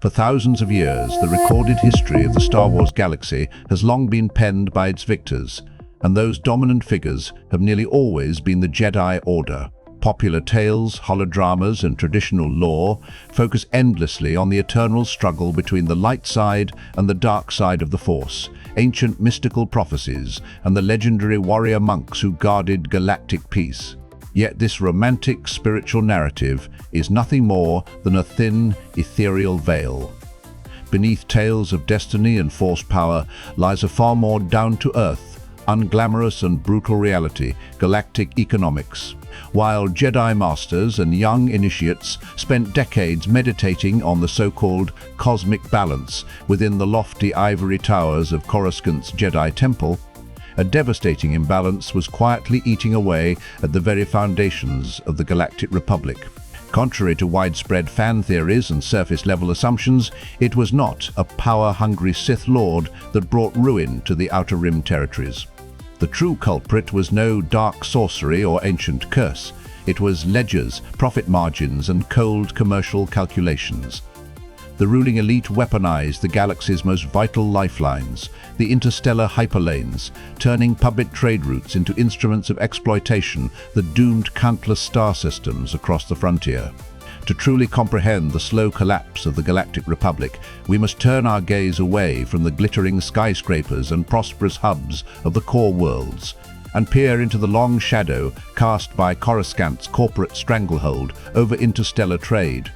For thousands of years, the recorded history of the Star Wars galaxy has long been penned by its victors, and those dominant figures have nearly always been the Jedi Order. Popular tales, holodramas, and traditional lore focus endlessly on the eternal struggle between the light side and the dark side of the Force, ancient mystical prophecies, and the legendary warrior monks who guarded galactic peace. Yet this romantic spiritual narrative is nothing more than a thin, ethereal veil. Beneath tales of destiny and Force power lies a far more down-to-earth, unglamorous and brutal reality, galactic economics. While Jedi Masters and young initiates spent decades meditating on the so-called cosmic balance within the lofty ivory towers of Coruscant's Jedi Temple, a devastating imbalance was quietly eating away at the very foundations of the Galactic Republic. Contrary to widespread fan theories and surface-level assumptions, it was not a power-hungry Sith Lord that brought ruin to the Outer Rim territories. The true culprit was no dark sorcery or ancient curse. It was ledgers, profit margins, and cold commercial calculations. The ruling elite weaponized the galaxy's most vital lifelines, the interstellar hyperlanes, turning public trade routes into instruments of exploitation that doomed countless star systems across the frontier. To truly comprehend the slow collapse of the Galactic Republic, we must turn our gaze away from the glittering skyscrapers and prosperous hubs of the core worlds, and peer into the long shadow cast by Coruscant's corporate stranglehold over interstellar trade.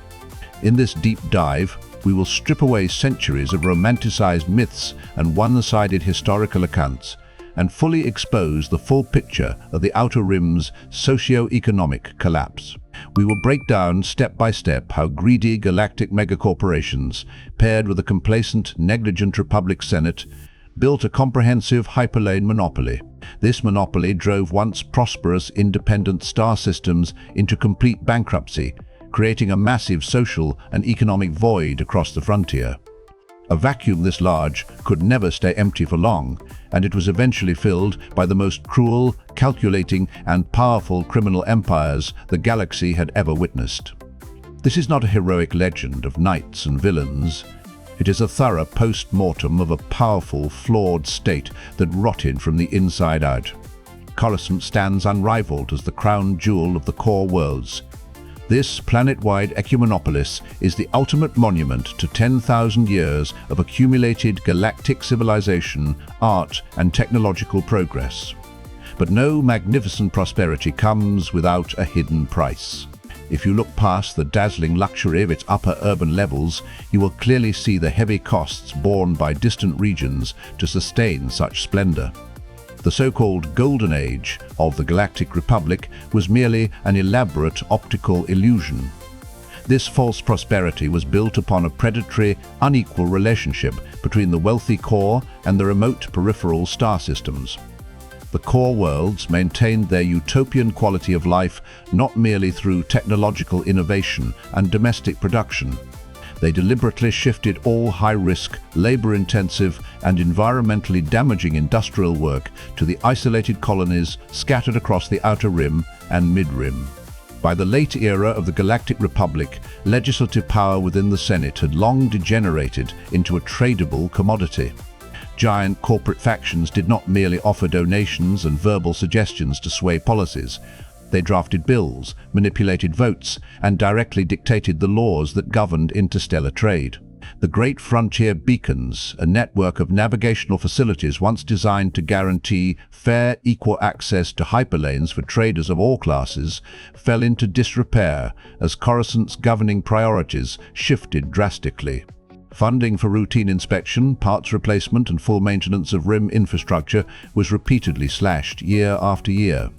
In this deep dive, we will strip away centuries of romanticized myths and one-sided historical accounts, and fully expose the full picture of the Outer Rim's socio-economic collapse. We will break down step by step how greedy galactic megacorporations, paired with a complacent, negligent Republic Senate, built a comprehensive Hyperlane monopoly. This monopoly drove once prosperous independent star systems into complete bankruptcy, creating a massive social and economic void across the frontier. A vacuum this large could never stay empty for long, and it was eventually filled by the most cruel, calculating, and powerful criminal empires the galaxy had ever witnessed. This is not a heroic legend of knights and villains. It is a thorough post-mortem of a powerful, flawed state that rotted from the inside out. Coruscant stands unrivaled as the crown jewel of the core worlds. This planet-wide ecumenopolis is the ultimate monument to 10,000 years of accumulated galactic civilization, art, and technological progress. But no magnificent prosperity comes without a hidden price. If you look past the dazzling luxury of its upper urban levels, you will clearly see the heavy costs borne by distant regions to sustain such splendor. The so-called Golden Age of the Galactic Republic was merely an elaborate optical illusion. This false prosperity was built upon a predatory, unequal relationship between the wealthy core and the remote peripheral star systems. The core worlds maintained their utopian quality of life not merely through technological innovation and domestic production. They deliberately shifted all high-risk, labor-intensive, and environmentally damaging industrial work to the isolated colonies scattered across the Outer Rim and Mid-Rim. By the late era of the Galactic Republic, legislative power within the Senate had long degenerated into a tradable commodity. Giant corporate factions did not merely offer donations and verbal suggestions to sway policies. They drafted bills, manipulated votes, and directly dictated the laws that governed interstellar trade. The Great Frontier Beacons, a network of navigational facilities once designed to guarantee fair, equal access to hyperlanes for traders of all classes, fell into disrepair as Coruscant's governing priorities shifted drastically. Funding for routine inspection, parts replacement, and full maintenance of Rim infrastructure was repeatedly slashed year after year.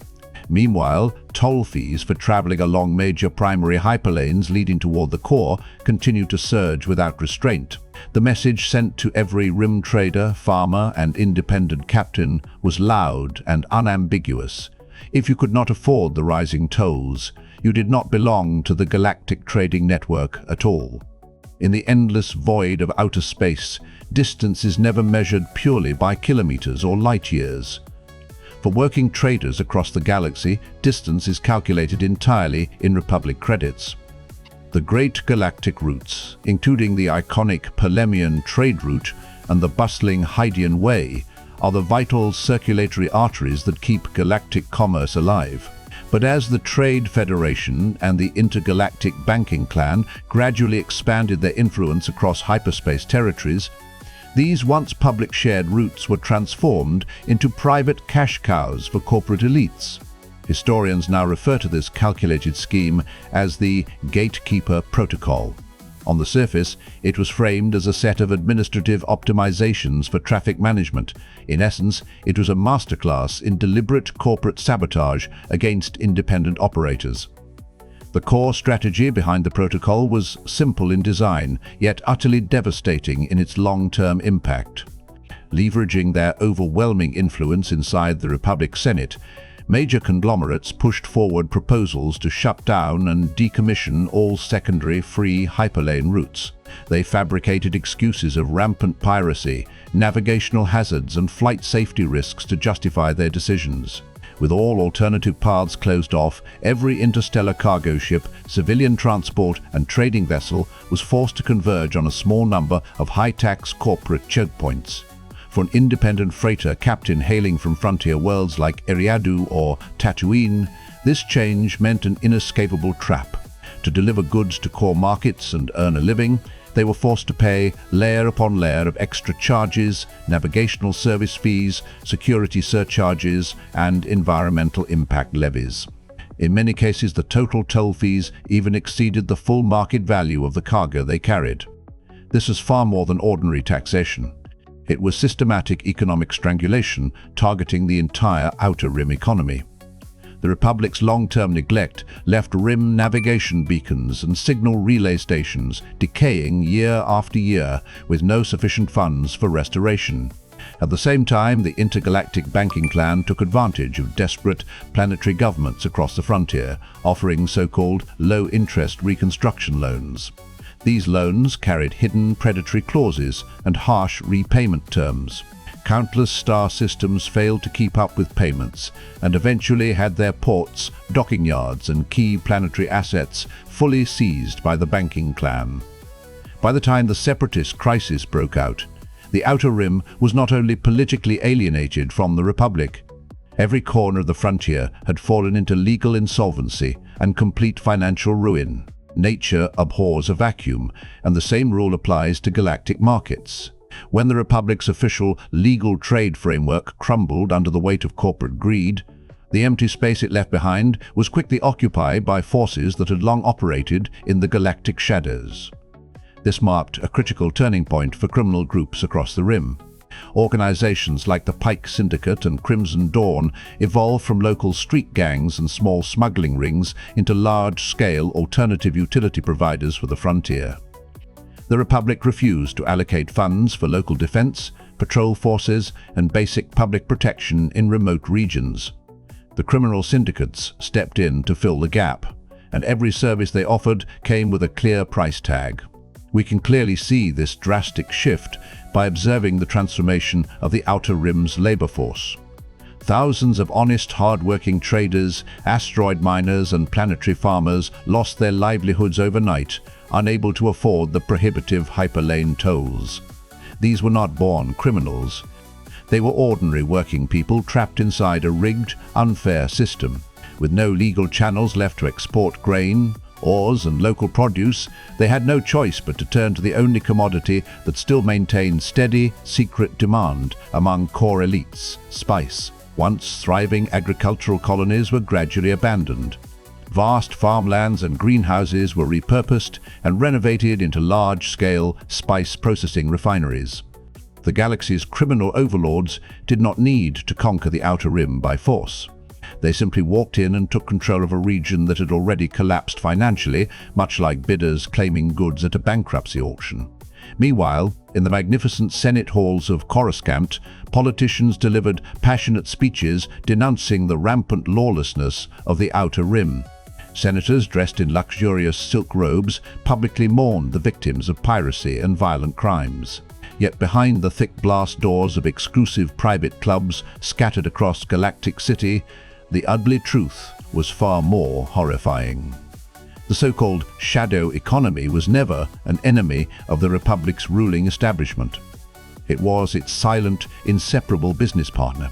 Meanwhile, toll fees for traveling along major primary hyperlanes leading toward the core continued to surge without restraint. The message sent to every Rim trader, farmer, and independent captain was loud and unambiguous. If you could not afford the rising tolls, you did not belong to the galactic trading network at all. In the endless void of outer space, distance is never measured purely by kilometers or light years. For working traders across the galaxy, distance is calculated entirely in Republic credits. The great galactic routes, including the iconic Perlemian trade route and the bustling Hydian Way, are the vital circulatory arteries that keep galactic commerce alive. But as the Trade Federation and the intergalactic banking clan gradually expanded their influence across hyperspace territories, these once public shared routes were transformed into private cash cows for corporate elites. Historians now refer to this calculated scheme as the Gatekeeper Protocol. On the surface, it was framed as a set of administrative optimizations for traffic management. In essence, it was a masterclass in deliberate corporate sabotage against independent operators. The core strategy behind the protocol was simple in design, yet utterly devastating in its long-term impact. Leveraging their overwhelming influence inside the Republic Senate, major conglomerates pushed forward proposals to shut down and decommission all secondary free hyperlane routes. They fabricated excuses of rampant piracy, navigational hazards, and flight safety risks to justify their decisions. With all alternative paths closed off, every interstellar cargo ship, civilian transport, and trading vessel was forced to converge on a small number of high-tax corporate choke points. For an independent freighter captain hailing from frontier worlds like Eriadu or Tatooine, this change meant an inescapable trap. To deliver goods to core markets and earn a living, they were forced to pay layer upon layer of extra charges, navigational service fees, security surcharges, and environmental impact levies. In many cases, the total toll fees even exceeded the full market value of the cargo they carried. This was far more than ordinary taxation. It was systematic economic strangulation targeting the entire Outer Rim economy. The Republic's long-term neglect left Rim navigation beacons and signal relay stations decaying year after year with no sufficient funds for restoration. At the same time, the intergalactic banking clan took advantage of desperate planetary governments across the frontier, offering so-called low-interest reconstruction loans. These loans carried hidden predatory clauses and harsh repayment terms. Countless star systems failed to keep up with payments and eventually had their ports, docking yards, and key planetary assets fully seized by the banking clan. By the time the Separatist crisis broke out, the Outer Rim was not only politically alienated from the Republic. Every corner of the frontier had fallen into legal insolvency and complete financial ruin. Nature abhors a vacuum, and the same rule applies to galactic markets. When the Republic's official legal trade framework crumbled under the weight of corporate greed, the empty space it left behind was quickly occupied by forces that had long operated in the galactic shadows. This marked a critical turning point for criminal groups across the Rim. Organizations like the Pike Syndicate and Crimson Dawn evolved from local street gangs and small smuggling rings into large-scale alternative utility providers for the frontier. The Republic refused to allocate funds for local defense, patrol forces, and basic public protection in remote regions. The criminal syndicates stepped in to fill the gap, and every service they offered came with a clear price tag. We can clearly see this drastic shift by observing the transformation of the Outer Rim's labor force. Thousands of honest, hard-working traders, asteroid miners, and planetary farmers lost their livelihoods overnight, unable to afford the prohibitive hyperlane tolls. These were not born criminals. They were ordinary working people trapped inside a rigged, unfair system. With no legal channels left to export grain, ores, and local produce, they had no choice but to turn to the only commodity that still maintained steady, secret demand among core elites: spice. Once thriving agricultural colonies were gradually abandoned. Vast farmlands and greenhouses were repurposed and renovated into large-scale spice processing refineries. The galaxy's criminal overlords did not need to conquer the Outer Rim by force. They simply walked in and took control of a region that had already collapsed financially, much like bidders claiming goods at a bankruptcy auction. Meanwhile, in the magnificent Senate halls of Coruscant, politicians delivered passionate speeches denouncing the rampant lawlessness of the Outer Rim. Senators dressed in luxurious silk robes publicly mourned the victims of piracy and violent crimes. Yet behind the thick glass doors of exclusive private clubs scattered across Galactic City, the ugly truth was far more horrifying. The so-called shadow economy was never an enemy of the Republic's ruling establishment. It was its silent, inseparable business partner.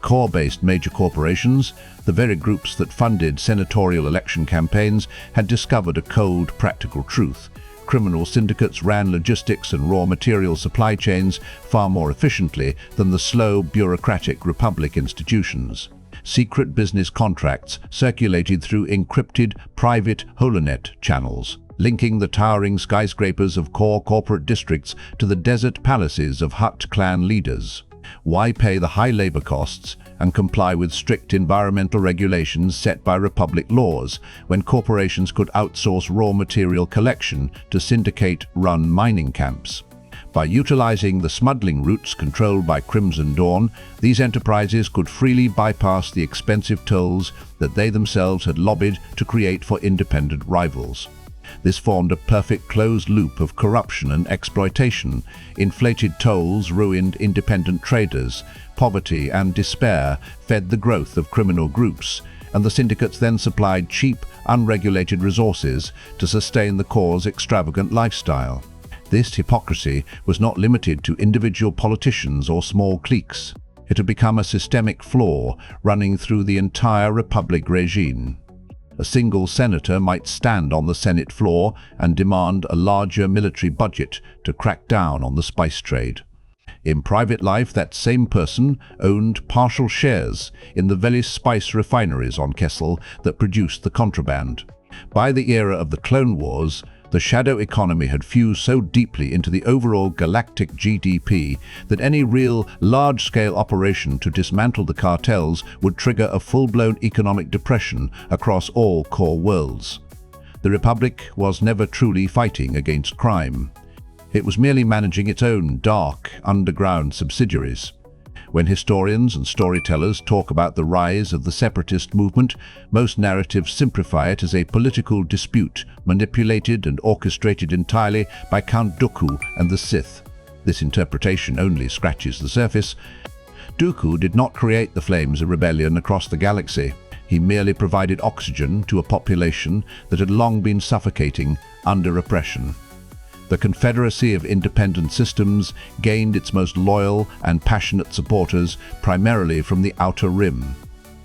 Core-based major corporations, the very groups that funded senatorial election campaigns, had discovered a cold, practical truth. Criminal syndicates ran logistics and raw material supply chains far more efficiently than the slow, bureaucratic Republic institutions. Secret business contracts circulated through encrypted, private holonet channels, linking the towering skyscrapers of core corporate districts to the desert palaces of Hutt clan leaders. Why pay the high labor costs and comply with strict environmental regulations set by Republic laws when corporations could outsource raw material collection to syndicate-run mining camps? By utilizing the smuggling routes controlled by Crimson Dawn, these enterprises could freely bypass the expensive tolls that they themselves had lobbied to create for independent rivals. This formed a perfect closed loop of corruption and exploitation. Inflated tolls ruined independent traders. Poverty and despair fed the growth of criminal groups, and the syndicates then supplied cheap, unregulated resources to sustain the core's extravagant lifestyle. This hypocrisy was not limited to individual politicians or small cliques. It had become a systemic flaw running through the entire Republic regime. A single senator might stand on the Senate floor and demand a larger military budget to crack down on the spice trade. In private life, that same person owned partial shares in the very spice refineries on Kessel that produced the contraband. By the era of the Clone Wars, the shadow economy had fused so deeply into the overall galactic GDP that any real, large-scale operation to dismantle the cartels would trigger a full-blown economic depression across all core worlds. The Republic was never truly fighting against crime. It was merely managing its own dark, underground subsidiaries. When historians and storytellers talk about the rise of the separatist movement, most narratives simplify it as a political dispute manipulated and orchestrated entirely by Count Dooku and the Sith. This interpretation only scratches the surface. Dooku did not create the flames of rebellion across the galaxy. He merely provided oxygen to a population that had long been suffocating under oppression. The Confederacy of Independent Systems gained its most loyal and passionate supporters primarily from the Outer Rim.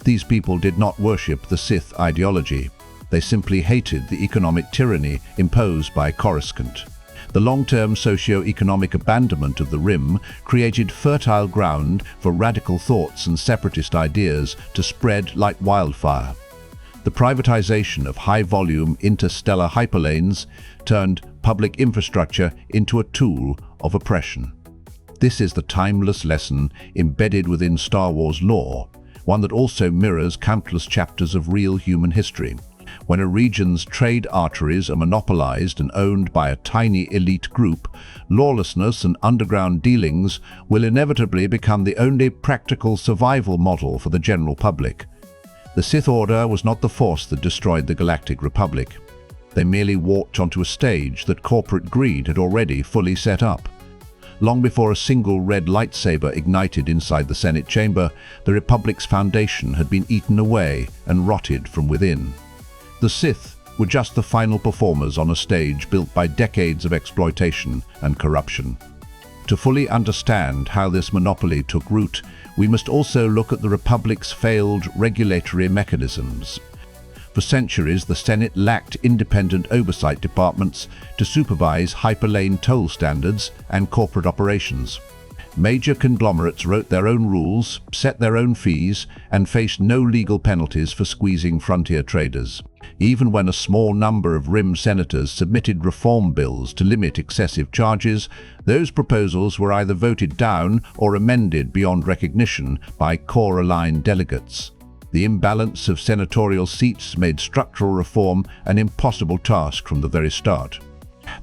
These people did not worship the Sith ideology. They simply hated the economic tyranny imposed by Coruscant. The long-term socio-economic abandonment of the Rim created fertile ground for radical thoughts and separatist ideas to spread like wildfire. The privatization of high-volume interstellar hyperlanes turned public infrastructure into a tool of oppression. This is the timeless lesson embedded within Star Wars lore, one that also mirrors countless chapters of real human history. When a region's trade arteries are monopolized and owned by a tiny elite group, lawlessness and underground dealings will inevitably become the only practical survival model for the general public. The Sith Order was not the force that destroyed the Galactic Republic. They merely walked onto a stage that corporate greed had already fully set up. Long before a single red lightsaber ignited inside the Senate chamber, the Republic's foundation had been eaten away and rotted from within. The Sith were just the final performers on a stage built by decades of exploitation and corruption. To fully understand how this monopoly took root, we must also look at the Republic's failed regulatory mechanisms. For centuries, the Senate lacked independent oversight departments to supervise hyperlane toll standards and corporate operations. Major conglomerates wrote their own rules, set their own fees, and faced no legal penalties for squeezing frontier traders. Even when a small number of Rim senators submitted reform bills to limit excessive charges, those proposals were either voted down or amended beyond recognition by core-aligned delegates. The imbalance of senatorial seats made structural reform an impossible task from the very start.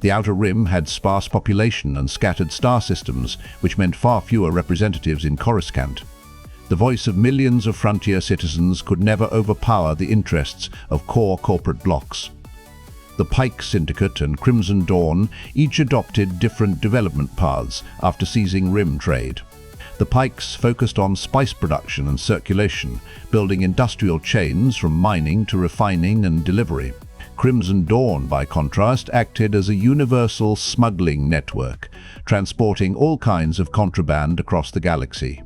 The Outer Rim had sparse population and scattered star systems, which meant far fewer representatives in Coruscant. The voice of millions of frontier citizens could never overpower the interests of core corporate blocs. The Pike Syndicate and Crimson Dawn each adopted different development paths after seizing Rim trade. The Pikes focused on spice production and circulation, building industrial chains from mining to refining and delivery. Crimson Dawn, by contrast, acted as a universal smuggling network, transporting all kinds of contraband across the galaxy.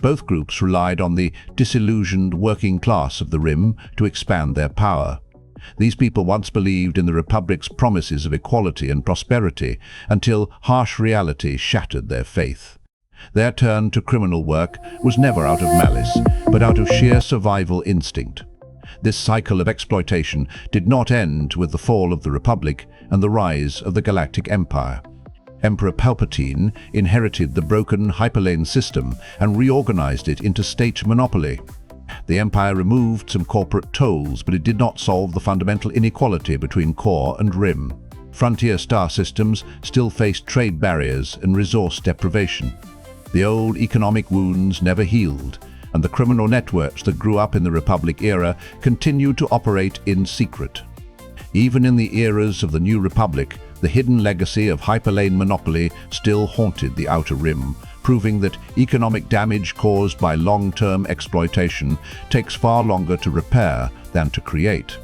Both groups relied on the disillusioned working class of the Rim to expand their power. These people once believed in the Republic's promises of equality and prosperity until harsh reality shattered their faith. Their turn to criminal work was never out of malice, but out of sheer survival instinct. This cycle of exploitation did not end with the fall of the Republic and the rise of the Galactic Empire. Emperor Palpatine inherited the broken Hyperlane system and reorganized it into state monopoly. The Empire removed some corporate tolls, but it did not solve the fundamental inequality between core and Rim. Frontier star systems still faced trade barriers and resource deprivation. The old economic wounds never healed, and the criminal networks that grew up in the Republic era continued to operate in secret. Even in the eras of the New Republic, the hidden legacy of Hyperlane monopoly still haunted the Outer Rim, proving that economic damage caused by long-term exploitation takes far longer to repair than to create.